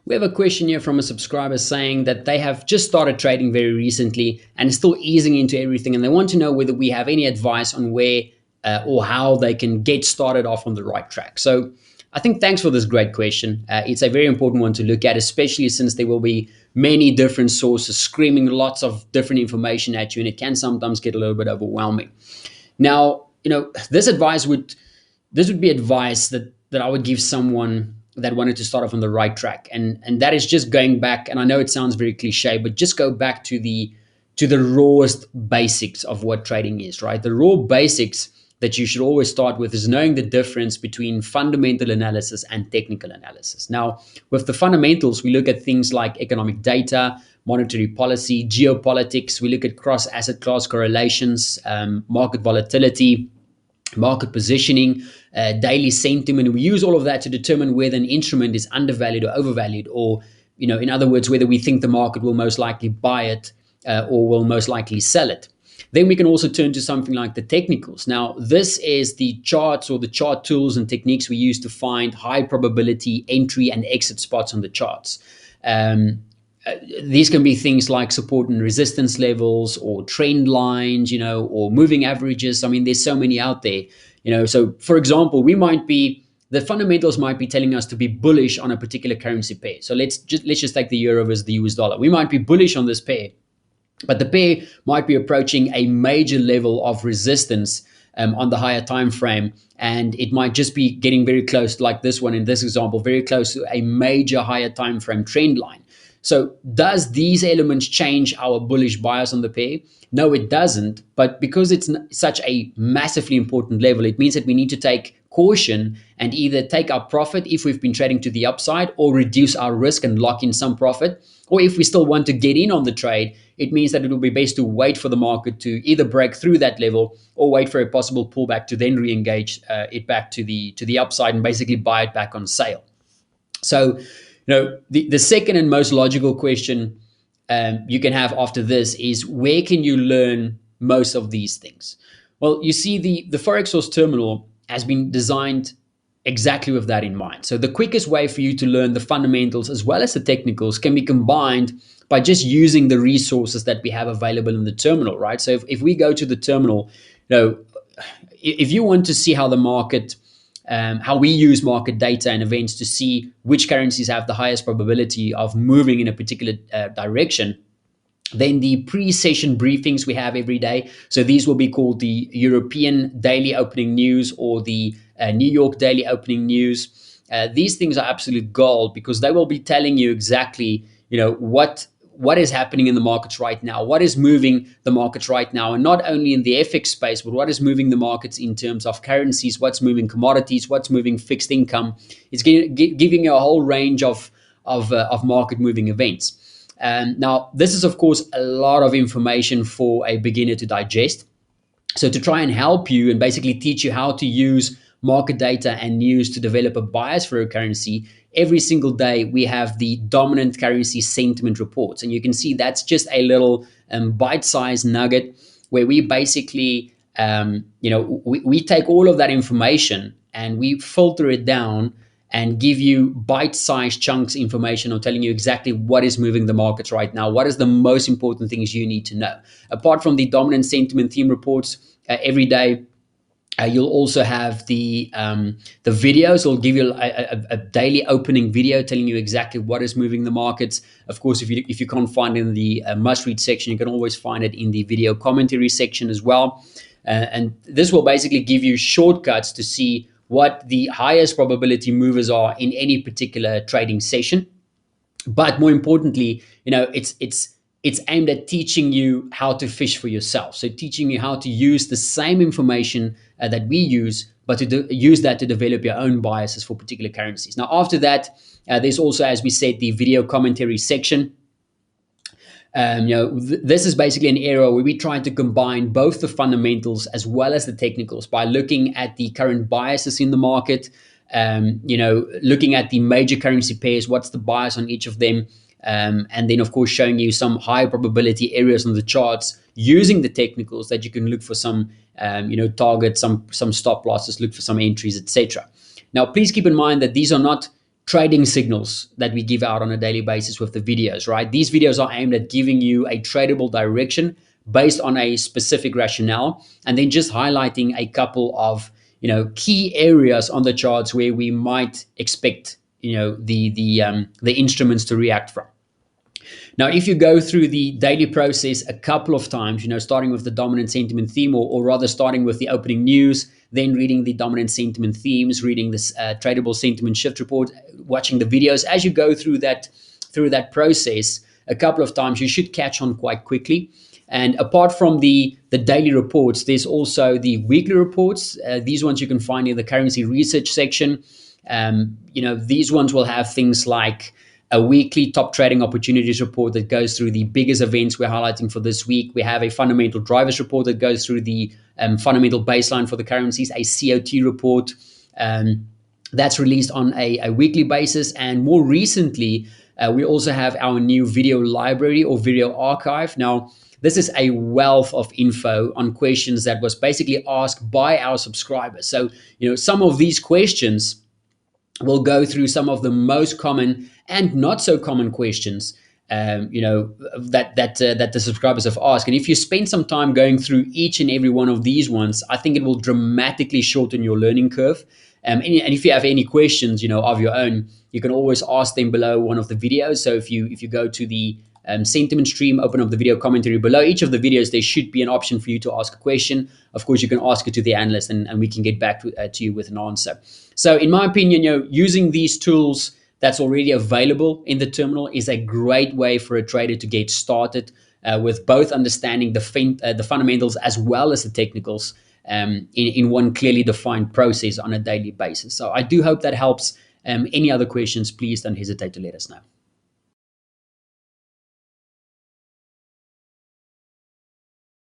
We have a question here from a subscriber saying that they have just started trading very recently and are still easing into everything, and they want to know whether we have any advice on where or how they can get started off on the right track. So, I think thanks for this great question. It's a very important one to look at, especially since there will be many different sources screaming lots of different information at you, and it can sometimes get a little bit overwhelming. Now, this would be advice that I would give someone that wanted to start off on the right track, and that is just going back. And I know it sounds very cliche, but just go back to the rawest basics of what trading is. Right, the raw basics that you should always start with is knowing the difference between fundamental analysis and technical analysis. Now, with the fundamentals, we look at things like economic data, monetary policy, geopolitics. We look at cross asset class correlations, market volatility, market positioning, daily sentiment. We use all of that to determine whether an instrument is undervalued or overvalued, or, in other words, whether we think the market will most likely buy it or will most likely sell it. Then we can also turn to something like the technicals. Now, this is the charts or the chart tools and techniques we use to find high probability entry and exit spots on the charts. Um, these can be things like support and resistance levels, or trend lines, or moving averages. I mean, there's so many out there. So for example, the fundamentals might be telling us to be bullish on a particular currency pair. So let's just take the euro versus the US dollar. We might be bullish on this pair, but the pair might be approaching a major level of resistance on the higher time frame, and it might just be getting very close, like this one in this example, very close to a major higher time frame trend line. So does these elements change our bullish bias on the pair? No, it doesn't. But because it's such a massively important level, it means that we need to take caution and either take our profit if we've been trading to the upside, or reduce our risk and lock in some profit. Or if we still want to get in on the trade, it means that it will be best to wait for the market to either break through that level, or wait for a possible pullback to then re-engage it back to the upside and basically buy it back on sale. So, the second and most logical question you can have after this is, where can you learn most of these things? Well, you see, the Forex Source terminal has been designed exactly with that in mind. So the quickest way for you to learn the fundamentals as well as the technicals can be combined by just using the resources that we have available in the terminal, right? So if we go to the terminal, if you want to see how we use market data and events to see which currencies have the highest probability of moving in a particular direction, then the pre-session briefings we have every day. So these will be called the European Daily Opening News, or the New York Daily Opening News. These things are absolute gold, because they will be telling you exactly, what is happening in the markets right now, what is moving the markets right now, and not only in the FX space, but what is moving the markets in terms of currencies, what's moving commodities, what's moving fixed income. It's giving you a whole range of market moving events. Now, this is, of course, a lot of information for a beginner to digest. So to try and help you and basically teach you how to use market data and news to develop a bias for a currency, every single day we have the dominant currency sentiment reports. And you can see that's just a little bite-sized nugget where we basically, we take all of that information and we filter it down and give you bite-sized chunks information on telling you exactly what is moving the markets right now, what is the most important things you need to know. Apart from the dominant sentiment theme reports every day, you'll also have the videos. It'll give you a daily opening video telling you exactly what is moving the markets. Of course, if you can't find it in the must-read section, you can always find it in the video commentary section as well. And this will basically give you shortcuts to see what the highest probability movers are in any particular trading session. But more importantly, it's aimed at teaching you how to fish for yourself. So teaching you how to use the same information that we use, but to use that to develop your own biases for particular currencies. Now, after that, there's also, as we said, the video commentary section. This is basically an area where we try to combine both the fundamentals as well as the technicals by looking at the current biases in the market, looking at the major currency pairs, what's the bias on each of them, and then of course showing you some high probability areas on the charts using the technicals that you can look for some targets, some stop losses, look for some entries, etc. Now please keep in mind that these are not trading signals that we give out on a daily basis with the videos, right? These videos are aimed at giving you a tradable direction based on a specific rationale, and then just highlighting a couple of key areas on the charts where we might expect the instruments to react from. Now, if you go through the daily process a couple of times, starting with the dominant sentiment theme, or rather starting with the opening news, then reading the dominant sentiment themes, reading this tradable sentiment shift report, watching the videos, as you go through that process a couple of times, you should catch on quite quickly. And apart from the daily reports, there's also the weekly reports. These ones you can find in the currency research section. These ones will have things like a weekly top trading opportunities report that goes through the biggest events we're highlighting for this week. We have a fundamental drivers report that goes through the fundamental baseline for the currencies, a COT report that's released on a weekly basis. And more recently, we also have our new video library or video archive. Now, this is a wealth of info on questions that was basically asked by our subscribers. So, some of these questions will go through some of the most common and not so common questions that the subscribers have asked. And if you spend some time going through each and every one of these ones, I think it will dramatically shorten your learning curve. And if you have any questions, of your own, you can always ask them below one of the videos. So if you go to the sentiment stream, open up the video commentary below each of the videos, there should be an option for you to ask a question. Of course, you can ask it to the analyst, and we can get back to you with an answer. So in my opinion, using these tools that's already available in the terminal is a great way for a trader to get started with both understanding the fundamentals as well as the technicals in one clearly defined process on a daily basis. So I do hope that helps. Any other questions, please don't hesitate to let us know.